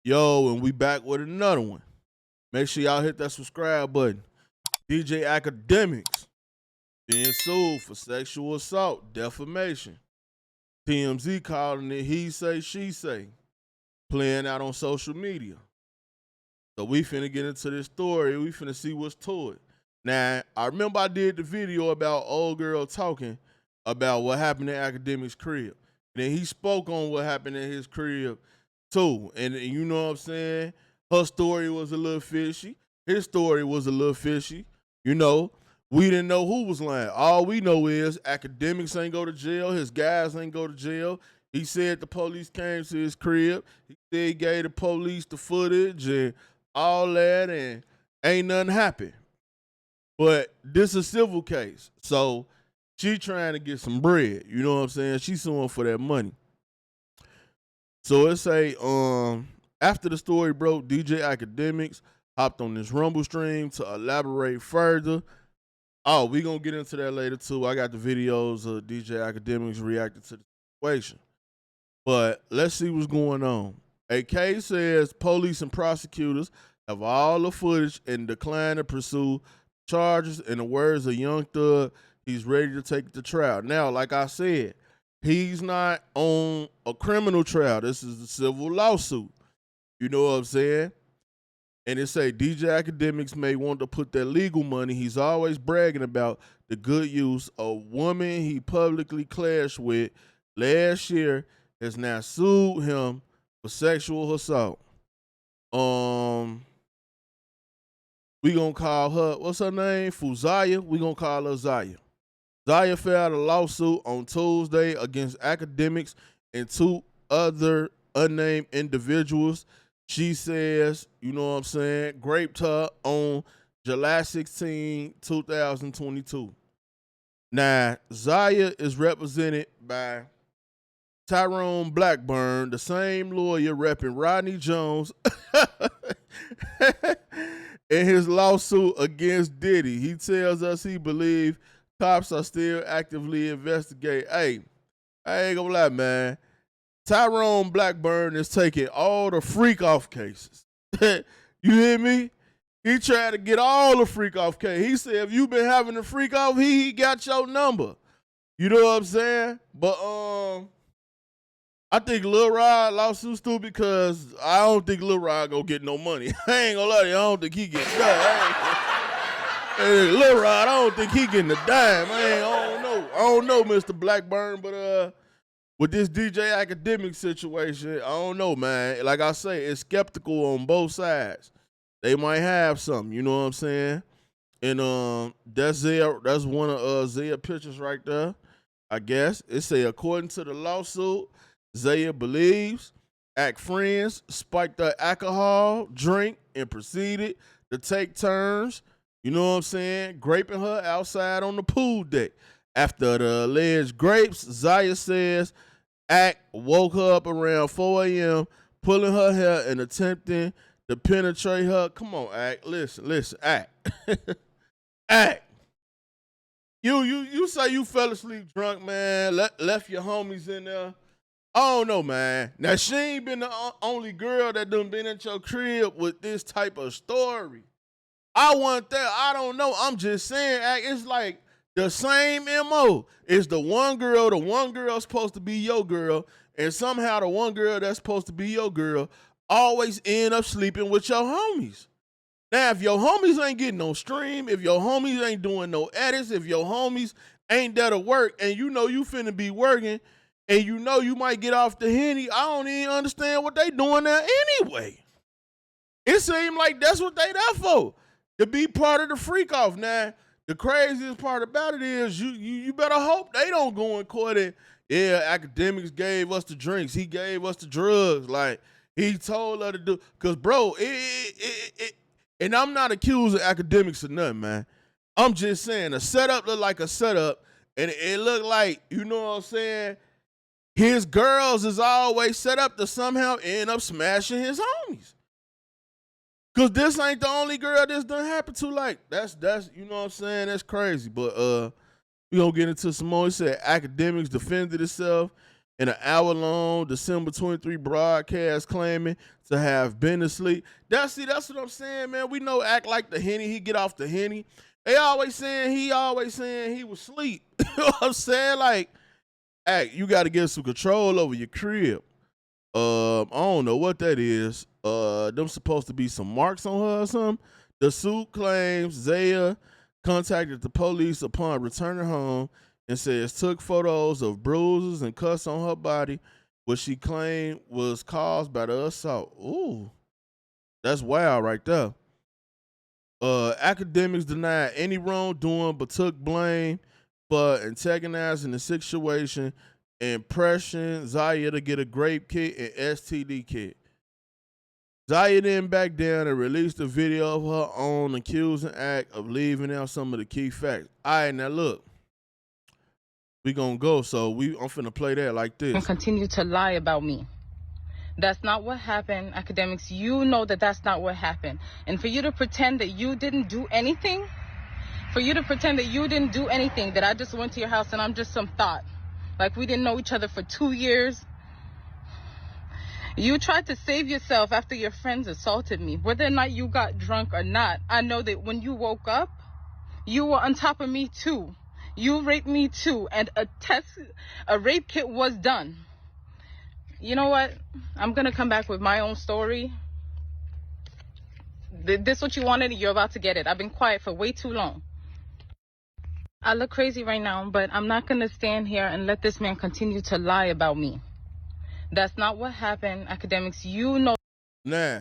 Yo, and we back with another one. Make sure y'all hit that subscribe button. DJ Akademiks being sued for sexual assault, defamation. TMZ calling it he say, she say, playing out on social media. So we finna get into this story. We finna see what's to it. Now, I remember I did the video about old girl talking about what happened in Akademiks' crib. And then he spoke on what happened in his crib too. And you know what I'm saying? Her story was a little fishy. His story was a little fishy. You know, we didn't know who was lying. All we know is Akademiks ain't go to jail. His guys ain't go to jail. He said the police came to his crib. He said he gave the police the footage and all that, and ain't nothing happened. But this is a civil case. So she trying to get some bread. You know what I'm saying? She's suing for that money. So it say, after the story broke, DJ Akademiks hopped on this Rumble stream to elaborate further. Oh, we gonna get into that later too. I got the videos of DJ Akademiks reacting to the situation. But let's see what's going on. AK says police and prosecutors have all the footage and decline to pursue charges. In the words of Young Thug, he's ready to take it to trial. Now, like I said, he's not on a criminal trial. This is a civil lawsuit. You know what I'm saying? And it say DJ Akademiks may want to put that legal money he's always bragging about the good use. A woman he publicly clashed with last year has now sued him for sexual assault. We gonna call her, what's her name? Fuzaya. We gonna call her Zaya. Zaya filed a lawsuit on Tuesday against Akademiks and two other unnamed individuals. She says, you know what I'm saying, raped her on July 16, 2022. Now, Zaya is represented by Tyrone Blackburn, the same lawyer repping Rodney Jones in his lawsuit against Diddy. He tells us he believes cops are still actively investigating. Hey, I ain't gonna lie, man. Tyrone Blackburn is taking all the freak off cases. You hear me? He tried to get all the freak off cases. He said if you been having a freak off, he got your number. You know what I'm saying? But I think Lil Rod lawsuit stupid because I don't think Lil Rod gonna get no money. I ain't gonna lie to you, I don't think he get hey, Lil Rod, I don't think he getting a dime. I don't know, Mr. Blackburn, but with this DJ Akademiks situation, I don't know, man. Like I say, it's skeptical on both sides. They might have something, you know what I'm saying? And that's one of Zaya pictures right there. I guess it say according to the lawsuit, Zaya believes act friends spiked the alcohol drink and proceeded to take turns. You know what I'm saying? Graping her outside on the pool deck. After the alleged grapes, Zaya says Act woke her up around 4 a.m., pulling her hair and attempting to penetrate her. Come on, Act. Listen, Act. Act. You say you fell asleep drunk, man, left your homies in there. I don't know, man. Now, she ain't been the only girl that done been in your crib with this type of story. I want that. I don't know. I'm just saying, Act, it's like the same MO. It's the one girl's supposed to be your girl, and somehow the one girl that's supposed to be your girl always end up sleeping with your homies. Now, if your homies ain't getting no stream, if your homies ain't doing no edits, if your homies ain't there to work, and you know you finna be working, and you know you might get off the Henny, I don't even understand what they doing there anyway. It seemed like that's what they there for, to be part of the freak off. Now, the craziest part about it is you better hope they don't go in court and, yeah, Akademiks gave us the drinks. He gave us the drugs. Like, he told her to do. Because, bro, and I'm not accusing Akademiks of nothing, man. I'm just saying a setup looked like a setup, and it looked like, you know what I'm saying, his girls is always set up to somehow end up smashing his homies. Cause this ain't the only girl this done happen to. Like, that's you know what I'm saying? That's crazy. But we gonna get into some more. He said Akademiks defended itself in an hour-long December 23 broadcast claiming to have been asleep. That's what I'm saying, man. We know act like the Henny. He get off the Henny. They always saying he was asleep. You know what I'm saying? Like, act, you got to get some control over your crib. I don't know what that is. Them supposed to be some marks on her or something. The suit claims Zaya contacted the police upon returning home and says took photos of bruises and cuts on her body, which she claimed was caused by the assault. Ooh, that's wild right there. Academics denied any wrongdoing but took blame for antagonizing the situation and pressuring Zaya to get a grape kit and STD kit. Zaya then backed down and released a video of her own accusing act of leaving out some of the key facts. All right, now look, we gonna go. So I'm finna play that like this. And continue to lie about me. That's not what happened, Academics. You know that that's not what happened. And for you to pretend that you didn't do anything, that I just went to your house and I'm just some thought, like we didn't know each other for 2 years. You tried to save yourself after your friends assaulted me. Whether or not you got drunk or not, I know that when you woke up, you were on top of me too. You raped me too, and a rape kit was done. You know what? I'm gonna come back with my own story. This what you wanted, you're about to get it. I've been quiet for way too long. I look crazy right now, but I'm not gonna stand here and let this man continue to lie about me. That's not what happened, Academics. You know. Nah,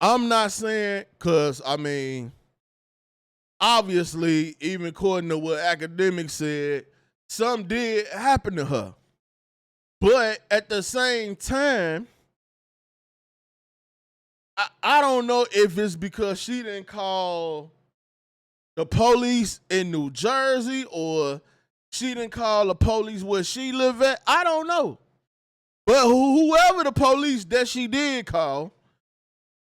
I'm not saying, cause I mean, obviously, even according to what Academics said, something did happen to her. But at the same time, I don't know if it's because she didn't call the police in New Jersey or she didn't call the police where she live at. I don't know. But whoever the police that she did call,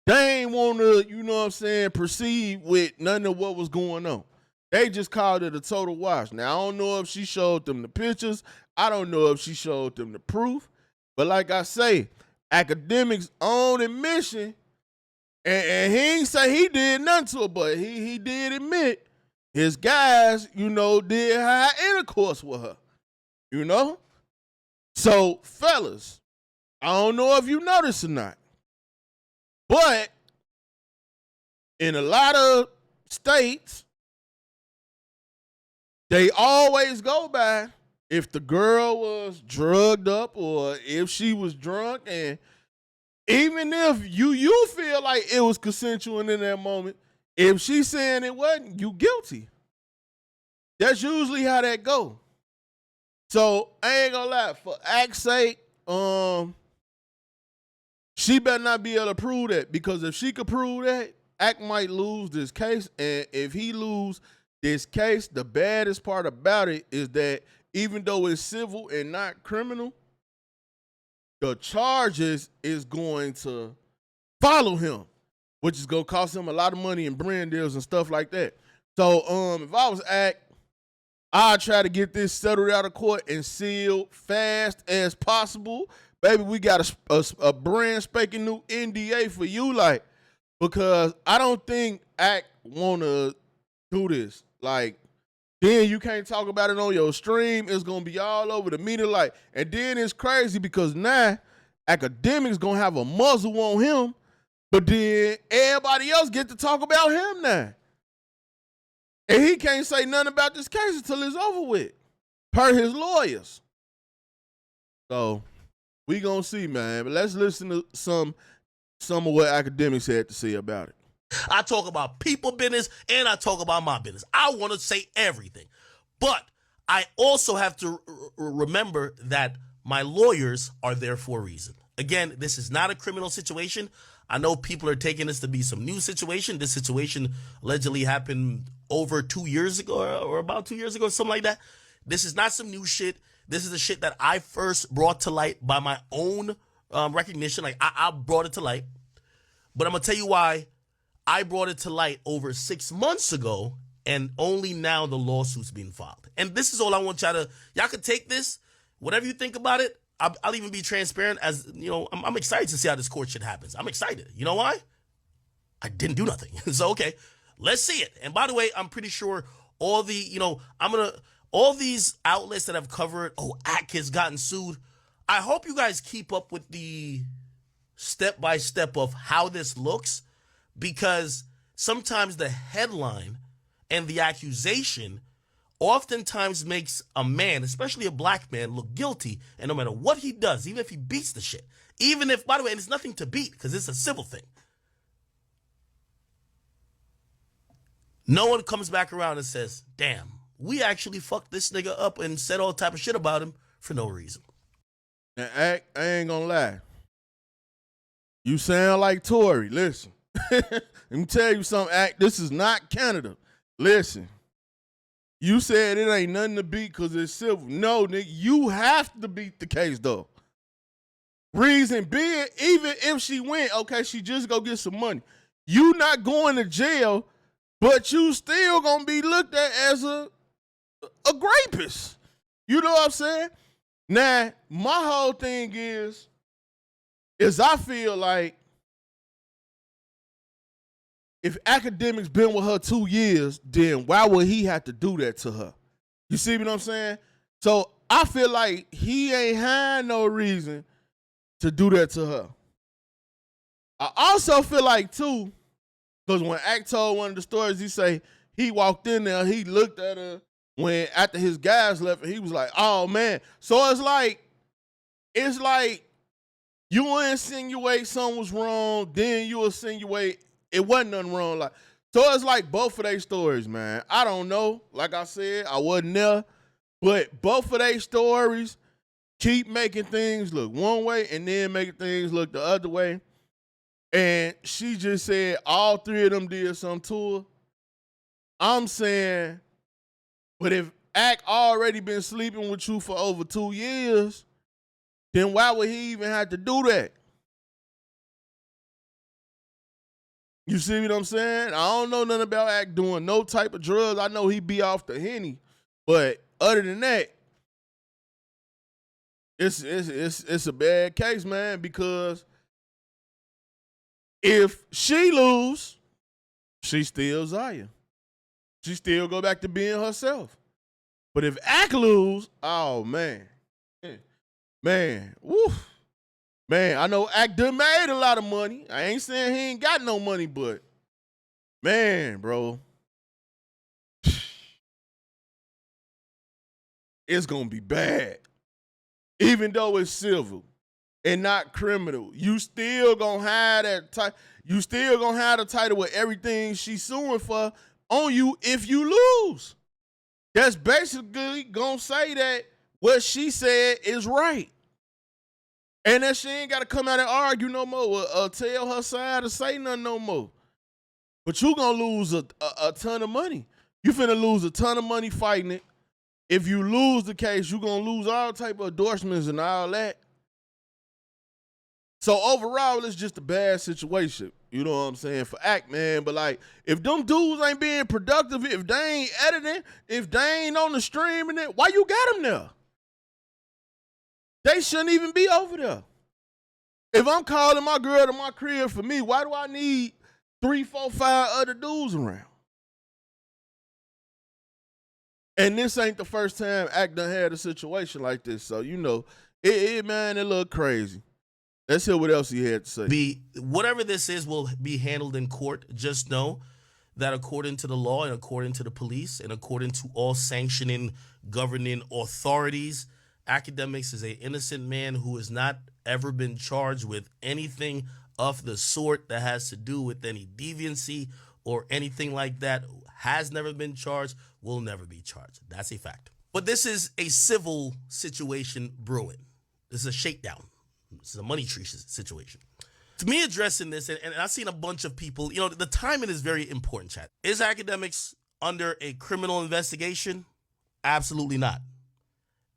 they ain't want to, you know what I'm saying, proceed with none of what was going on. They just called it a total wash. Now, I don't know if she showed them the pictures. I don't know if she showed them the proof. But like I say, Academics' own admission, and he ain't say he did nothing to her, but he did admit his guys, you know, did have intercourse with her, you know? So, fellas, I don't know if you noticed or not, but in a lot of states, they always go by if the girl was drugged up or if she was drunk, and even if you feel like it was consensual in that moment, if she's saying it wasn't, you guilty. That's usually how that go. So I ain't gonna lie, for Act's sake, she better not be able to prove that, because if she could prove that, Act might lose this case, and if he lose this case, the baddest part about it is that even though it's civil and not criminal, the charges is going to follow him, which is going to cost him a lot of money in brand deals and stuff like that. So if I was Act, I'd try to get this settled out of court and sealed fast as possible. Baby, we got a brand spanking new NDA for you, like, because I don't think Act want to do this. Like, then you can't talk about it on your stream. It's going to be all over the media. Like, and then it's crazy because now Academics going to have a muzzle on him, but then everybody else get to talk about him now. And he can't say nothing about this case until it's over with, per his lawyers. So we going to see, man. But let's listen to some of what Academics had to say about it. I talk about people business and I talk about my business. I want to say everything. But I also have to remember that my lawyers are there for a reason. Again, this is not a criminal situation. I know people are taking this to be some new situation. This situation allegedly happened over 2 years ago or about 2 years ago, something like that. This is not some new shit. This is the shit that I first brought to light by my own recognition. Like, I brought it to light. But I'm going to tell you why I brought it to light over 6 months ago, and only now the lawsuit's being filed. And this is all I want y'all to, y'all can take this Whatever you think about it, I'll even be transparent. As you know, I'm excited to see how this court shit happens. I'm excited. You know why? I didn't do nothing. So okay, let's see it. And by the way, I'm pretty sure all the, all these outlets that have covered, Ack has gotten sued. I hope you guys keep up with the step by step of how this looks, because sometimes the headline and the accusation oftentimes makes a man, especially a black man, look guilty. And no matter what he does, even if he beats the shit, even if, by the way, and it's nothing to beat because it's a civil thing, no one comes back around and says, damn, we actually fucked this nigga up and said all type of shit about him for no reason. And I ain't gonna lie. You sound like Tory. Listen. Let me tell you something, Ack. This is not Canada. Listen. You said it ain't nothing to beat because it's civil. No, nigga, you have to beat the case, though. Reason being, even if she went, okay, she just go get some money. You not going to jail, but you still gonna be looked at as a rapist. You know what I'm saying? Now, my whole thing is I feel like if Akademiks been with her 2 years, then why would he have to do that to her? You see what I'm saying? So I feel like he ain't had no reason to do that to her. I also feel like, too, because when Ack told one of the stories, he say he walked in there, he looked at her when after his guys left, and he was like, oh, man. So it's like you insinuate something was wrong, then you insinuate it wasn't nothing wrong. Like, so it's like both of their stories, man. I don't know. Like I said, I wasn't there. But both of their stories keep making things look one way and then making things look the other way. And she just said all three of them did something to her. I'm saying, but if Ack already been sleeping with you for over 2 years, then why would he even have to do that? You see what I'm saying? I don't know nothing about Ack doing no type of drugs. I know he be off the Henny, but other than that, it's a bad case, man, because if she lose, she still Zaya. She still go back to being herself. But if Ack lose, oh, man. Man, woo. Man, I know Ack done made a lot of money. I ain't saying he ain't got no money, but man, bro, it's gonna be bad. Even though it's civil and not criminal, you still gonna have that you still gonna have the title with everything she's suing for on you if you lose. That's basically gonna say that what she said is right. And that she ain't got to come out and argue no more or tell her side or say nothing no more. But you going to lose a ton of money. You finna lose a ton of money fighting it. If you lose the case, you going to lose all type of endorsements and all that. So overall, it's just a bad situation. You know what I'm saying? For Ack, man. But like, if them dudes ain't being productive, if they ain't editing, if they ain't on the stream and it, why you got them there? They shouldn't even be over there. If I'm calling my girl to my crib for me, why do I need 3, 4, 5 other dudes around? And this ain't the first time Ack done had a situation like this. So, you know, man, it look crazy. Let's hear what else he had to say. Whatever this is will be handled in court. Just know that according to the law and according to the police and according to all sanctioning governing authorities, Akademiks is an innocent man who has not ever been charged with anything of the sort that has to do with any deviancy or anything like that. Has never been charged, will never be charged. That's a fact. But this is a civil situation brewing. This is a shakedown. This is a money tree situation. To me, addressing this, and I've seen a bunch of people, you know, the timing is very important, chat. Is Akademiks under a criminal investigation? Absolutely not.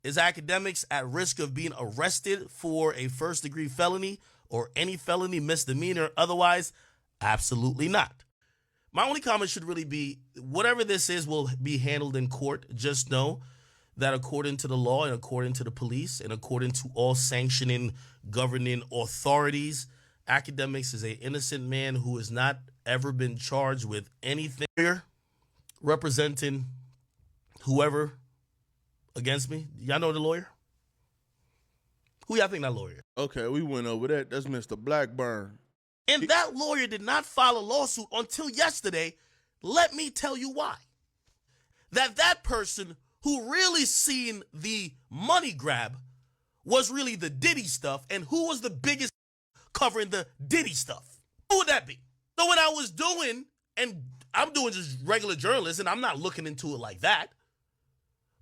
Is Akademiks at risk of being arrested for a first-degree felony or any felony, misdemeanor, otherwise? Absolutely not. My only comment should really be, whatever this is will be handled in court. Just know that according to the law and according to the police and according to all sanctioning governing authorities, Akademiks is an innocent man who has not ever been charged with anything. Representing whoever against me. Y'all know the lawyer? Who y'all think that lawyer is? Okay, we went over that. That's Mr. Blackburn. And that lawyer did not file a lawsuit until yesterday. Let me tell you why. That person who really seen the money grab was really the Diddy stuff, and who was the biggest covering the Diddy stuff? Who would that be? So when I was doing, and I'm doing just regular journalism, I'm not looking into it like that,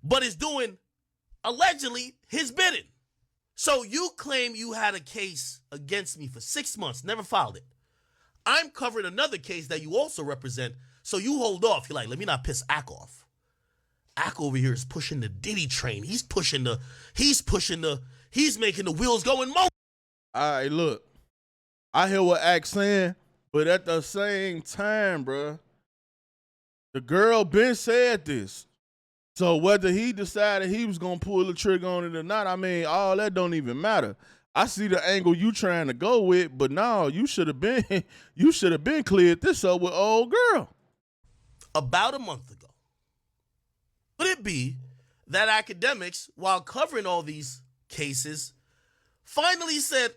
but it's doing allegedly his bidding. So you claim you had a case against me for 6 months, never filed it. I'm covering another case that you also represent, so you hold off. You're like, let me not piss Ak off. Ak over here is pushing the Diddy train. He's making the wheels go in motion. All right, look, I hear what Ak's saying, but at the same time, bruh, the girl been said this. So whether he decided he was going to pull the trigger on it or not, I mean, all that don't even matter. I see the angle you trying to go with, but no, you should have been cleared this up with old girl. About a month ago. Could it be that Akademiks, while covering all these cases, finally said,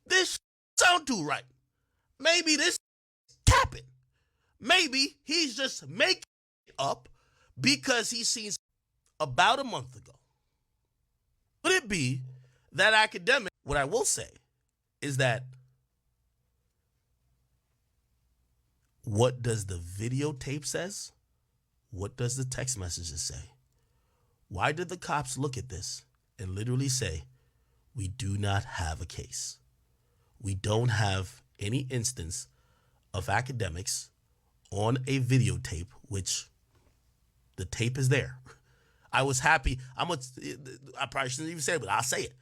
this sound too right. Maybe this capping. Maybe he's just making it up because he's seen about a month ago. Could it be that Akademiks, what I will say is that what does the videotape says? What does the text messages say? Why did the cops look at this and literally say, we do not have a case? We don't have any instance of Akademiks on a videotape, which the tape is there. I was happy. I probably shouldn't even say it, but I'll say it.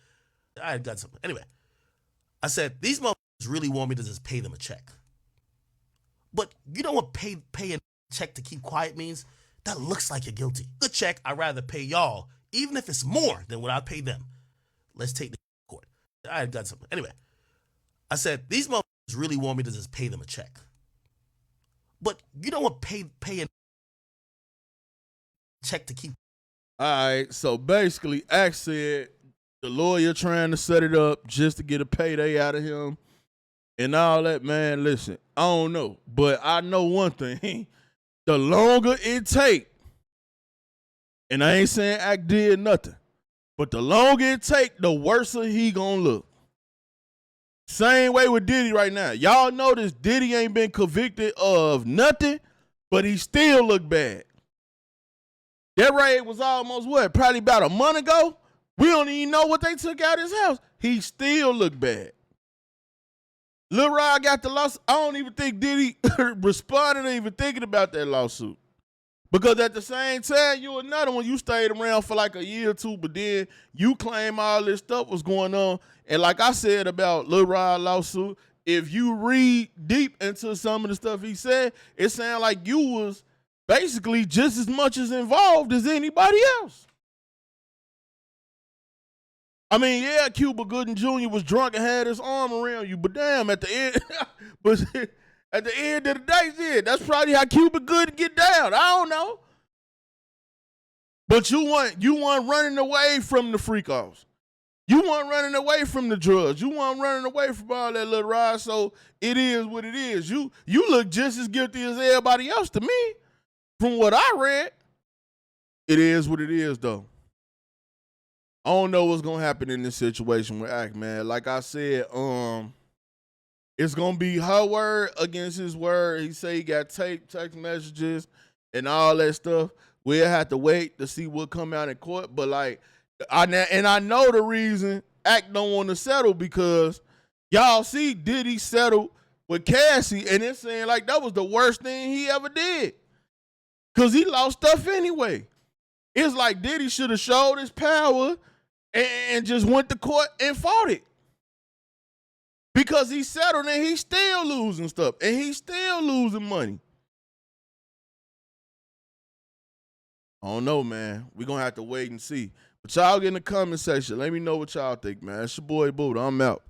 I had got something. Anyway, I said, these motherfuckers really want me to just pay them a check. But you know what pay a check to keep quiet means? That looks like you're guilty. Good check, I'd rather pay y'all, even if it's more than what I pay them. Let's take the court. I had got something. Anyway, I said, these motherfuckers really want me to just pay them a check. But you know what pay a check to keep. All right, so basically, Ak said the lawyer trying to set it up just to get a payday out of him and all that. Man, listen, I don't know, but I know one thing. The longer it take, and I ain't saying Ak did nothing, but the longer it take, the worse he gonna look. Same way with Diddy right now. Y'all notice Diddy ain't been convicted of nothing, but he still look bad. That raid was almost what? Probably about a month ago. We don't even know what they took out his house. He still look bad. Lil Rod got the lawsuit. I don't even think Diddy responded or even thinking about that lawsuit. Because at the same time, you another one, you stayed around for like a year or two, but then you claim all this stuff was going on. And like I said about Lil Rod lawsuit, if you read deep into some of the stuff he said, it sounded like you was basically just as much as involved as anybody else. I mean, yeah, Cuba Gooding Jr. was drunk and had his arm around you, but damn, at the end, but at the end of the day, yeah, that's probably how Cuba Gooding get down. I don't know. But you want running away from the freak offs. You want running away from the drugs. You want running away from all that little ride. So it is what it is. You look just as guilty as everybody else to me. From what I read, it is what it is, though. I don't know what's gonna happen in this situation with Ak, man. Like I said, it's gonna be her word against his word. He say he got text messages and all that stuff. We'll have to wait to see what come out in court. But like, I know the reason Ak don't want to settle because y'all see Diddy settle with Cassie, and it's saying like that was the worst thing he ever did. Cause he lost stuff anyway. It's like Diddy should have showed his power and just went to court and fought it. Because he settled and he's still losing stuff. And he's still losing money. I don't know, man. We're going to have to wait and see. But y'all get in the comment section. Let me know what y'all think, man. It's your boy Buddha. I'm out.